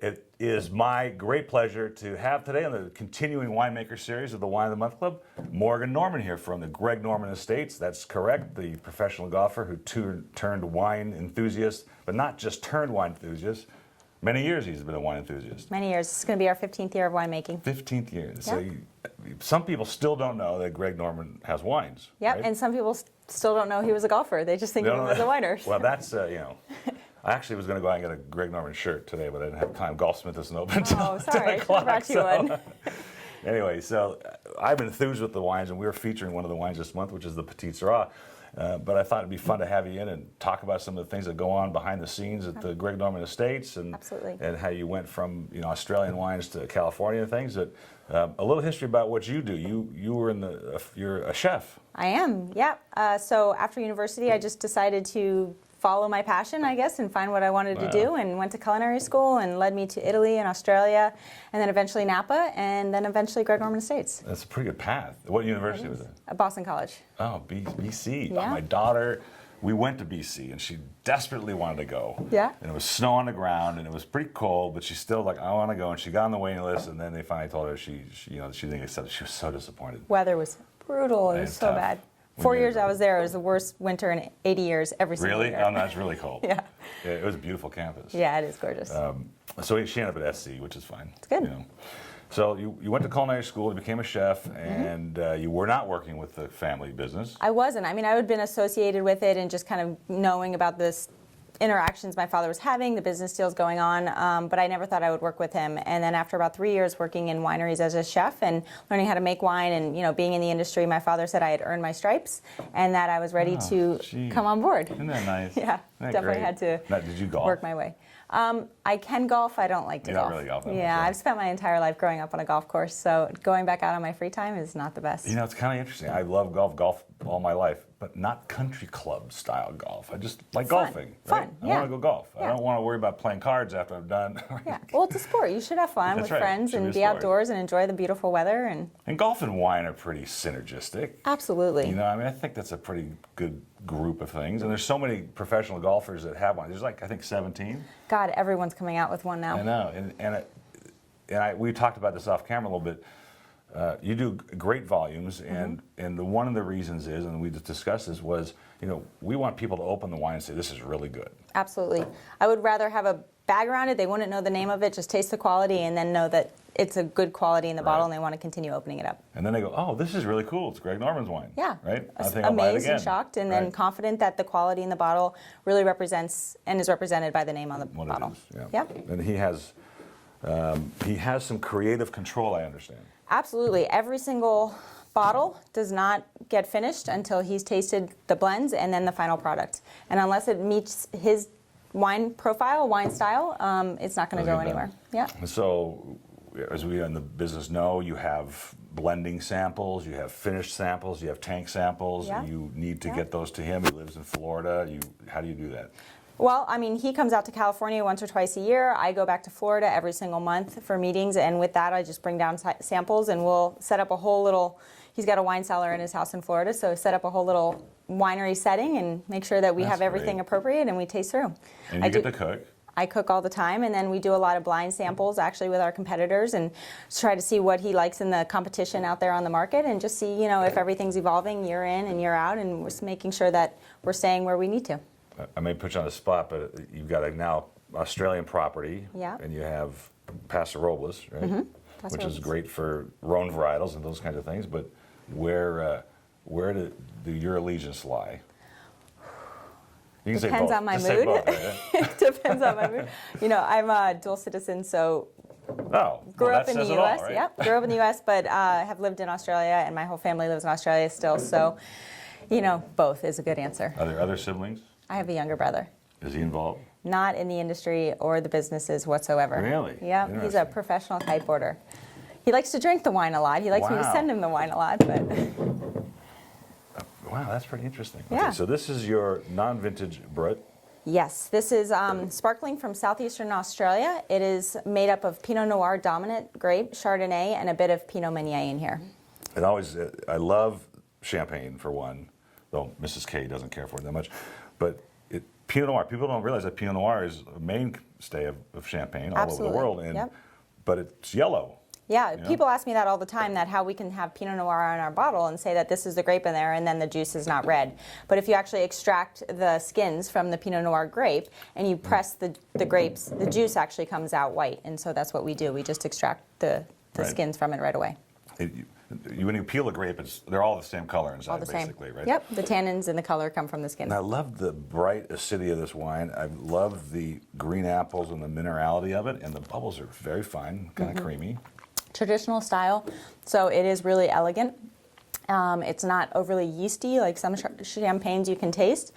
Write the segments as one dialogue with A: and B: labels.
A: It is my great pleasure to have today on the continuing Winemaker Series of the Wine of the Month Club, Morgan Norman here from the Greg Norman Estates. That's correct, the professional golfer who turned wine enthusiast, but not just turned wine enthusiast. Many years he's been a wine enthusiast.
B: Many years. It's going to be our 15th year of winemaking.
A: 15th year.
B: Yeah.
A: So some people still don't know that Greg Norman has wines.
B: Yep,
A: right?
B: And some people still don't know he was a golfer. They just think of him as a winer.
A: Well, that's, I actually was going to go out and get a Greg Norman shirt today, but I didn't have time. Golfsmith isn't open until 10 o'clock.
B: I should have brought you one.
A: Anyway, so I've been enthused with the wines, and we were featuring one of the wines this month, which is the Petite Sirah. But I thought it'd be fun to have you in and talk about some of the things that go on behind the scenes at the Greg Norman Estates, and how you went from Australian wines to California and things. That a little history about what you do. You were you're a chef.
B: I am. Yeah. So after university, I just decided to follow my passion, I guess, and find what I wanted to do, and went to culinary school, and led me to Italy and Australia, and then eventually Napa, and then eventually Greg Norman Estates.
A: That's a pretty good path. What university was it?
B: At Boston College.
A: Oh, BC.
B: Yeah.
A: My daughter, we went to BC, and she desperately wanted to go.
B: Yeah.
A: And it was snow on the ground, and it was pretty cold, but she's still like, I want to go. And she got on the waiting list, and then they finally told her she didn't accept it. She was so disappointed.
B: Weather was brutal. It was so bad. 4 years I was there. It was the worst winter in 80 years, every single year.
A: Really? Oh, no, that's really cold.
B: Yeah.
A: It was a beautiful campus.
B: Yeah, it is gorgeous.
A: So she ended up at SC, which is fine.
B: It's good.
A: So you went to culinary school, you became a chef, and you were not working with the family business.
B: I wasn't. I mean, I had been associated with it and just kind of knowing about this interactions my father was having, the business deals going on, but I never thought I would work with him. And then after about 3 years working in wineries as a chef and learning how to make wine and being in the industry, my father said I had earned my stripes and that I was ready to come on board.
A: Isn't that nice?
B: Yeah, definitely had to
A: did you golf?
B: work my way. I can golf. I don't like to golf.
A: You don't really golf.
B: Yeah, I've spent my entire life growing up on a golf course, so going back out on my free time is not the best.
A: It's kind of interesting. I love golf all my life, but not country club style golf. I just like golfing. Right?
B: Fun.
A: I want to go golf.
B: Yeah.
A: I don't want to worry about playing cards after I'm done.
B: Yeah. Well, it's a sport. You should have fun with friends and be outdoors and enjoy the beautiful weather.
A: And golf and wine are pretty synergistic.
B: Absolutely.
A: I think that's a pretty good group of things. And there's so many professional golfers that have one. There's I think 17.
B: God, everyone's coming out with one now.
A: I know. And we talked about this off camera a little bit. You do great volumes, and one of the reasons is, and we just discussed this, was we want people to open the wine and say, this is really good.
B: Absolutely. I would rather have a bag around it. They wouldn't know the name of it, just taste the quality, and then know that it's a good quality in the bottle, and they want to continue opening it up.
A: And then they go, oh, this is really cool. It's Greg Norman's wine.
B: Yeah.
A: Right? I think I'll buy it
B: amazed
A: again.
B: And shocked, and then confident that the quality in the bottle really represents and is represented by the name on the bottle.
A: It is, yeah. And he has some creative control, I understand.
B: Absolutely. Every single bottle does not get finished until he's tasted the blends and then the final product. And unless it meets his wine profile, wine style, it's not going to go anywhere. Yeah.
A: So, as we in the business know, you have blending samples, you have finished samples, you have tank samples.
B: Yeah.
A: You need to get those to him. He lives in Florida. How do you do that?
B: Well, I mean, he comes out to California once or twice a year. I go back to Florida every single month for meetings, and with that, I just bring down samples, and we'll set up a whole little. He's got a wine cellar in his house in Florida, so set up a whole little winery setting and make sure that we have everything appropriate and we taste through.
A: And you get to cook.
B: I cook all the time, and then we do a lot of blind samples actually with our competitors and try to see what he likes in the competition out there on the market, and just see if everything's evolving year in and year out, and we're just making sure that we're staying where we need to.
A: I may put you on the spot, but you've got a now Australian property,
B: and
A: you have Paso Robles, right? Which is great for Rhone varietals and those kinds of things. But where do your allegiance lie? You can
B: Depends
A: say both.
B: on my
A: Just
B: mood.
A: Say both, right?
B: It depends on my mood. I'm a dual citizen, so grew up in the U.S.
A: Right?
B: Yep, grew up in the U.S., but have lived in Australia, and my whole family lives in Australia still. So, both is a good answer.
A: Are there other siblings?
B: I have a younger brother.
A: Is he involved?
B: Not in the industry or the businesses whatsoever.
A: Really?
B: Yeah, he's a professional kiteboarder. He likes to drink the wine a lot. He likes me to send him the wine a lot, but.
A: Wow, that's pretty interesting.
B: Yeah.
A: Okay, so this is your non-vintage Brut.
B: Yes, this is sparkling from southeastern Australia. It is made up of Pinot Noir dominant grape, Chardonnay, and a bit of Pinot Meunier in here.
A: I love champagne for one, though Mrs. K doesn't care for it that much. But Pinot Noir. People don't realize that Pinot Noir is a mainstay of Champagne all
B: Absolutely.
A: over the world, and but it's yellow.
B: Yeah,
A: You know?
B: people ask me that all the time, that how we can have Pinot Noir in our bottle and say that this is the grape in there and then the juice is not red. But if you actually extract the skins from the Pinot Noir grape and you press the grapes, the juice actually comes out white. And so that's what we do. We just extract the skins from it right away.
A: When you peel a grape, they're all the same color inside,
B: All the same.
A: basically, right?
B: Yep, the tannins and the color come from the skins.
A: And I love the bright acidity of this wine. I love the green apples and the minerality of it, and the bubbles are very fine, kind of creamy.
B: Traditional style, so it is really elegant. It's not overly yeasty like some champagnes you can taste,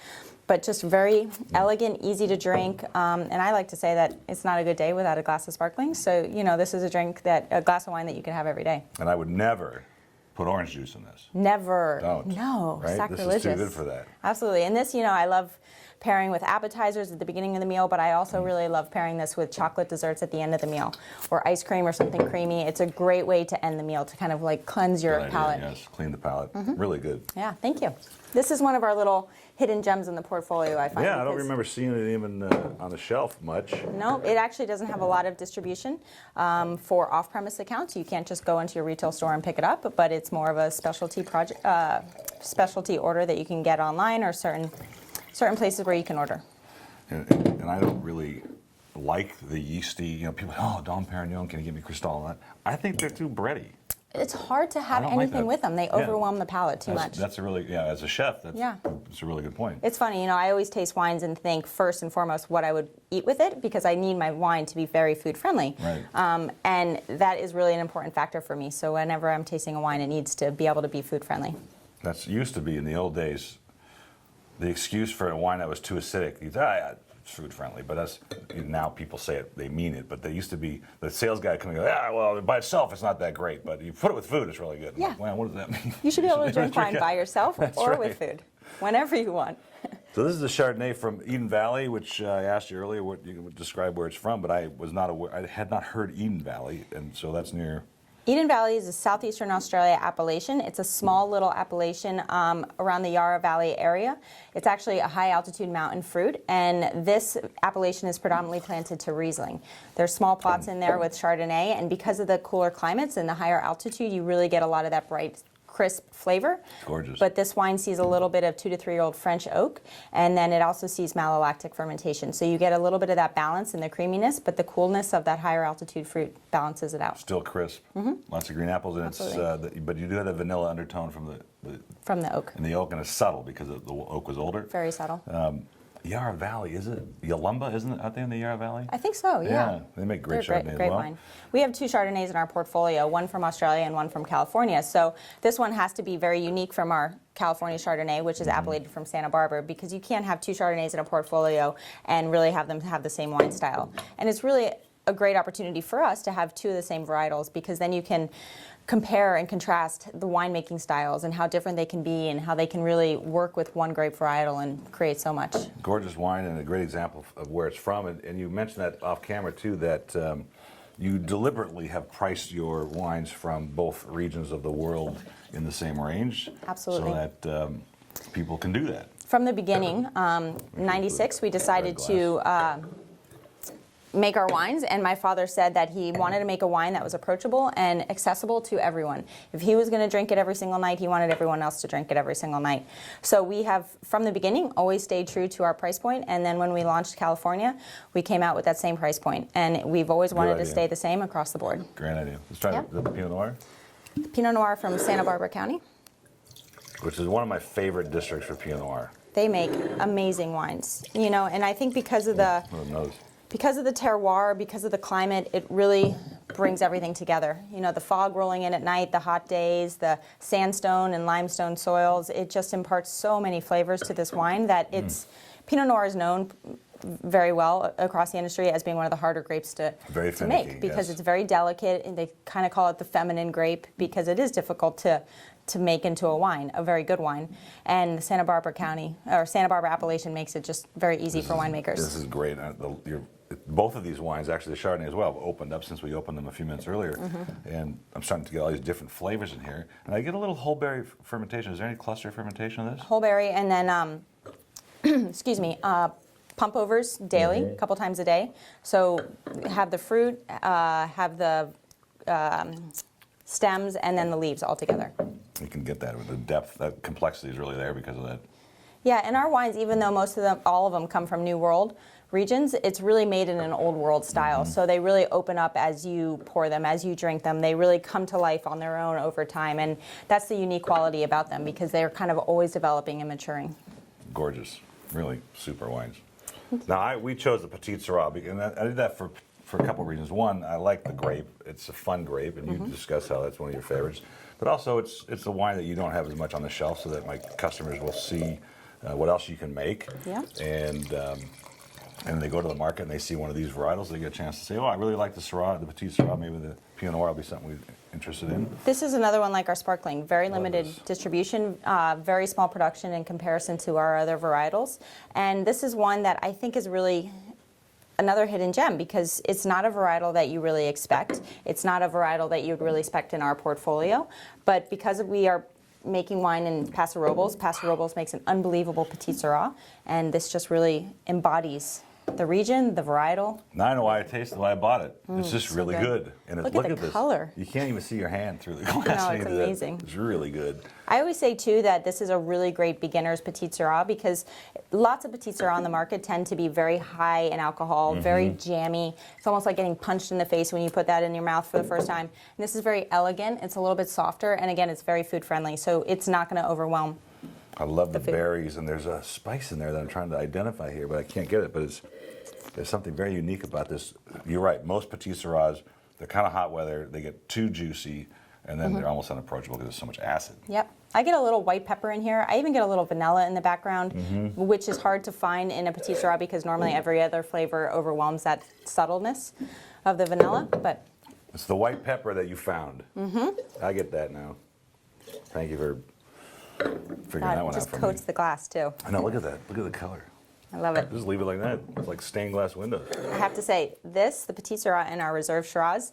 B: but just very elegant, easy to drink. And I like to say that it's not a good day without a glass of sparkling. So, this is a glass of wine that you can have every day.
A: And I would never put orange juice in this.
B: Never.
A: Don't.
B: No,
A: right?
B: sacrilegious.
A: This is too good for that.
B: Absolutely. And this, I love pairing with appetizers at the beginning of the meal, but I also really love pairing this with chocolate desserts at the end of the meal, or ice cream or something creamy. It's a great way to end the meal, to kind of like cleanse your
A: Good idea,
B: palate.
A: yes, clean the palate. Really good.
B: Yeah, thank you. This is one of our little hidden gems in the portfolio, I find.
A: Yeah, I don't remember seeing it even on the shelf much.
B: No, it actually doesn't have a lot of distribution for off-premise accounts. You can't just go into your retail store and pick it up, but it's more of a specialty specialty order that you can get online, or certain places where you can order.
A: And I don't really like the yeasty, people, Dom Perignon, can you give me Cristal and that? I think they're too bready.
B: It's hard to have
A: I don't like
B: anything
A: that.
B: with them. They overwhelm the palate too much.
A: That's a really, as a chef, that's a really good point.
B: It's funny, I always taste wines and think first and foremost what I would eat with it, because I need my wine to be very food friendly.
A: Right.
B: And that is really an important factor for me. So whenever I'm tasting a wine, it needs to be able to be food friendly.
A: That's used to be in the old days. The excuse for a wine that was too acidic, it's food friendly, but now people say it, they mean it. But they used to be the sales guy coming, well, by itself it's not that great, but you put it with food, it's really good. I'm like, well, what does that mean?
B: You should be able to drink wine by yourself or
A: right.
B: with food, whenever you want.
A: So this is a Chardonnay from Eden Valley, which I asked you earlier what you would describe where it's from, but I was not aware. I had not heard Eden Valley, and so that's near.
B: Eden Valley is a southeastern Australia appellation. It's a small little appellation around the Yarra Valley area. It's actually a high altitude mountain fruit, and this appellation is predominantly planted to Riesling. There's small plots in there with Chardonnay, and because of the cooler climates and the higher altitude, you really get a lot of that bright, crisp flavor.
A: Gorgeous.
B: But this wine sees a little bit of 2 to 3 year old French oak, and then it also sees malolactic fermentation. So you get a little bit of that balance and the creaminess, but the coolness of that higher altitude fruit balances it out.
A: Still crisp. Lots of green apples, and
B: Absolutely.
A: but you do have that vanilla undertone from
B: From the oak.
A: the oak, and it's subtle because the oak was older.
B: Very subtle.
A: Yarra Valley, is it Yalumba? Isn't it out there in the Yarra Valley?
B: I think so, yeah.
A: They make great
B: They're
A: Chardonnay as
B: great
A: well.
B: wine. We have 2 Chardonnays in our portfolio, one from Australia and one from California. So this one has to be very unique from our California Chardonnay, which is appellated from Santa Barbara, because you can't have 2 Chardonnays in a portfolio and really have them have the same wine style. And it's really a great opportunity for us to have 2 of the same varietals, because then you can compare and contrast the winemaking styles and how different they can be and how they can really work with one grape varietal and create so much.
A: Gorgeous wine, and a great example of where it's from. And you mentioned that off camera too, that you deliberately have priced your wines from both regions of the world in the same range.
B: Absolutely.
A: So that people can do that.
B: From the beginning, 96, we decided to make our wines, and my father said that he wanted to make a wine that was approachable and accessible to everyone. If he was going to drink it every single night, he wanted everyone else to drink it every single night. So we have, from the beginning, always stayed true to our price point, and then when we launched California, we came out with that same price point, and we've always wanted to stay the same across the board.
A: Great idea. Let's try the Pinot Noir.
B: Pinot Noir from Santa Barbara County.
A: Which is one of my favorite districts for Pinot Noir.
B: They make amazing wines, and I think because of the terroir, because of the climate, it really brings everything together. The fog rolling in at night, the hot days, the sandstone and limestone soils, it just imparts so many flavors to this wine that Pinot Noir is known very well across the industry as being one of the harder grapes to make, because it's very delicate, and they kind of call it the feminine grape because it is difficult to make into a wine, a very good wine. And the Santa Barbara County, or Santa Barbara appellation, makes it just very easy for winemakers.
A: This is great. Both of these wines, actually the Chardonnay as well, have opened up since we opened them a few minutes earlier. And I'm starting to get all these different flavors in here. And I get a little whole berry fermentation. Is there any cluster fermentation of this?
B: Whole berry, and then, excuse me, pump overs daily, a couple times a day. So have the fruit, have the stems, and then the leaves all together.
A: You can get that with the depth, that complexity is really there because of that.
B: Yeah, and our wines, even though most of them, all of them come from New World regions, it's really made in an Old World style. So they really open up as you pour them, as you drink them. They really come to life on their own over time, and that's the unique quality about them because they're kind of always developing and maturing.
A: Gorgeous, really super wines. Now we chose the Petite Sirah, and I did that for a couple of reasons. One, I like the grape; it's a fun grape, and you discussed how that's one of your favorites. But also, it's a wine that you don't have as much on the shelf, so that my customers will see what else you can make.
B: Yeah.
A: And they go to the market and they see one of these varietals, they get a chance to say, oh, I really like the Syrah, the Petite Sirah, maybe the Pinot Noir will be something we're interested in.
B: This is another one like our sparkling, very limited distribution, very small production in comparison to our other varietals. And this is one that I think is really another hidden gem because it's not a varietal that you really expect. It's not a varietal that you'd really expect in our portfolio. But because we are making wine in Paso Robles, Paso Robles makes an unbelievable Petite Sirah, and this just really embodies the region, the varietal.
A: Now I know why I tasted why I bought it. It's just
B: so
A: really good. And
B: Look at the
A: this.
B: color.
A: You can't even see your hand through the glass.
B: No, it's amazing.
A: It's really good.
B: I always say too that this is a really great beginner's Petite Sirah because lots of Petite Sirah on the market tend to be very high in alcohol, very jammy. It's almost like getting punched in the face when you put that in your mouth for the first time. And this is very elegant. It's a little bit softer, and again, it's very food friendly, so it's not going to overwhelm.
A: I love the
B: food.
A: berries, and there's a spice in there that I'm trying to identify here, but I can't get it. But there's something very unique about this. You're right. Most Petite Sirahs, they're kind of hot weather. They get too juicy, and then they're almost unapproachable because there's so much acid.
B: Yep. I get a little white pepper in here. I even get a little vanilla in the background, which is hard to find in a Petite Sirah because normally every other flavor overwhelms that subtleness of the vanilla. But
A: It's the white pepper that you found. I get that now. Thank you for figuring that one
B: it just
A: out for
B: coats
A: me.
B: the glass too.
A: I know, look at that. Look at the color.
B: I love it.
A: Just leave it like that. It's like stained glass windows.
B: I have to say, the Petite Sirah and our Reserve Shiraz,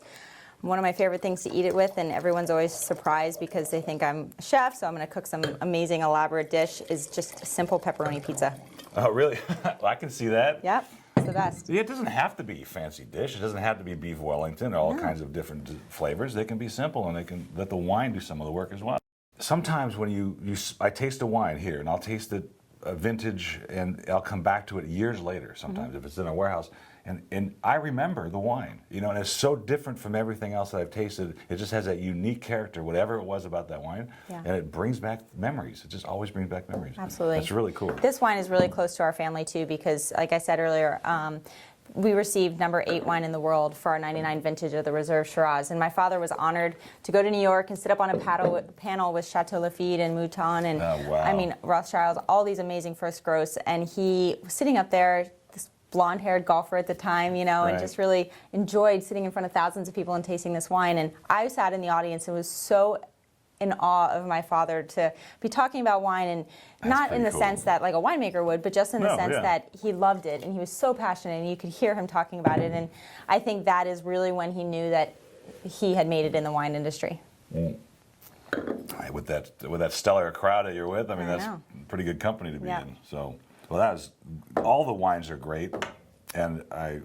B: one of my favorite things to eat it with, and everyone's always surprised because they think I'm a chef, so I'm going to cook some amazing elaborate dish, is just a simple pepperoni pizza.
A: Oh, really? Well, I can see that.
B: Yep, it's the best.
A: Yeah, it doesn't have to be a fancy dish. It doesn't have to be beef Wellington or all kinds of different flavors. They can be simple, and they can let the wine do some of the work as well. Sometimes when I taste a wine here, and I'll taste it vintage, and I'll come back to it years later sometimes if it's in a warehouse, and I remember the wine, and it's so different from everything else that I've tasted. It just has that unique character, whatever it was about that wine, and it brings back memories. It just always brings back memories.
B: Absolutely.
A: That's really cool.
B: This wine is really close to our family too because, like I said earlier, we received number 8 wine in the world for our 99 vintage of the Reserve Shiraz. And my father was honored to go to New York and sit up on a panel with Chateau Lafite and Mouton and, I mean, Rothschilds, all these amazing first growths. And he was sitting up there, this blonde-haired golfer at the time, and just really enjoyed sitting in front of thousands of people and tasting this wine. And I sat in the audience and was so in awe of my father to be talking about wine, and not in the sense that like a winemaker would, but just in the sense that he loved it and he was so passionate and you could hear him talking about it. And I think that is really when he knew that he had made it in the wine industry.
A: With that stellar crowd that you're with, I mean, that's pretty good company to be in. So, well, all the wines are great, and I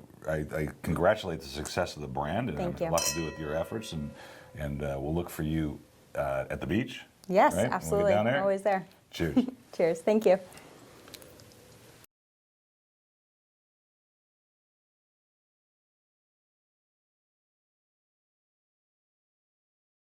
A: congratulate the success of the brand, and
B: Thank
A: it has
B: you.
A: a lot to do with your efforts, and we'll look for you at the beach.
B: Yes,
A: right?
B: absolutely.
A: When we get down there.
B: Always there.
A: Cheers.
B: Cheers. Thank you.